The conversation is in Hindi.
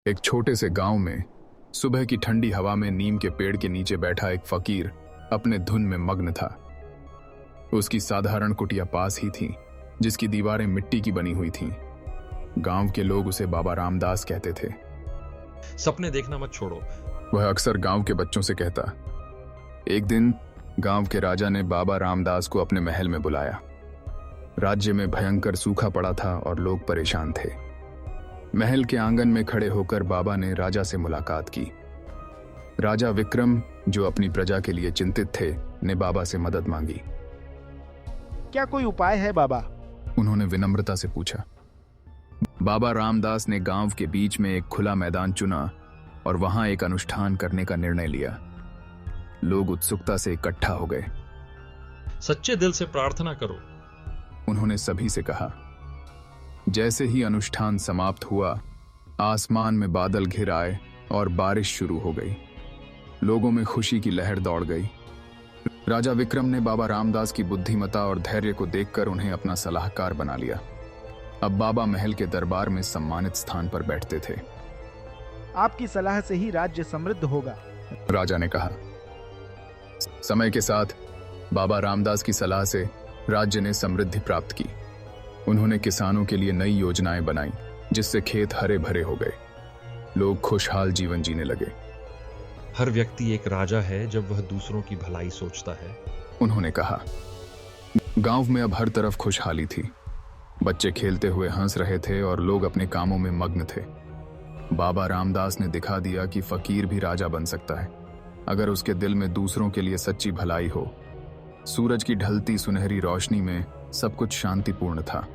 एक छोटे से गांव में सुबह की ठंडी हवा में नीम के पेड़ के नीचे बैठा एक फकीर अपने धुन में मग्न था। उसकी साधारण कुटिया पास ही थी, जिसकी दीवारें मिट्टी की बनी हुई थीं। गांव के लोग उसे बाबा रामदास कहते थे। सपने देखना मत छोड़ो, वह अक्सर गांव के बच्चों से कहता। एक दिन गांव के राजा ने बाबा रामदास को अपने महल में बुलाया। राज्य में भयंकर सूखा पड़ा था और लोग परेशान थे। महल के आंगन में खड़े होकर बाबा ने राजा से मुलाकात की। राजा विक्रम, जो अपनी प्रजा के लिए चिंतित थे, ने बाबा से मदद मांगी। क्या कोई उपाय है बाबा? उन्होंने विनम्रता से पूछा। बाबा रामदास ने गांव के बीच में एक खुला मैदान चुना और वहां एक अनुष्ठान करने का निर्णय लिया। लोग उत्सुकता से इकट्ठा हो गए। सच्चे दिल से प्रार्थना करो, उन्होंने सभी से कहा। जैसे ही अनुष्ठान समाप्त हुआ, आसमान में बादल घिर आए और बारिश शुरू हो गई। लोगों में खुशी की लहर दौड़ गई। राजा विक्रम ने बाबा रामदास की बुद्धिमत्ता और धैर्य को देखकर उन्हें अपना सलाहकार बना लिया। अब बाबा महल के दरबार में सम्मानित स्थान पर बैठते थे। आपकी सलाह से ही राज्य समृद्ध होगा, राजा ने कहा। समय के साथ बाबा रामदास की सलाह से राज्य ने समृद्धि प्राप्त की। उन्होंने किसानों के लिए नई योजनाएं बनाई, जिससे खेत हरे भरे हो गए। लोग खुशहाल जीवन जीने लगे। हर व्यक्ति एक राजा है जब वह दूसरों की भलाई सोचता है, उन्होंने कहा। गांव में अब हर तरफ खुशहाली थी। बच्चे खेलते हुए हंस रहे थे और लोग अपने कामों में मग्न थे। बाबा रामदास ने दिखा दिया कि फकीर भी राजा बन सकता है, अगर उसके दिल में दूसरों के लिए सच्ची भलाई हो। सूरज की ढलती सुनहरी रोशनी में सब कुछ शांतिपूर्ण था।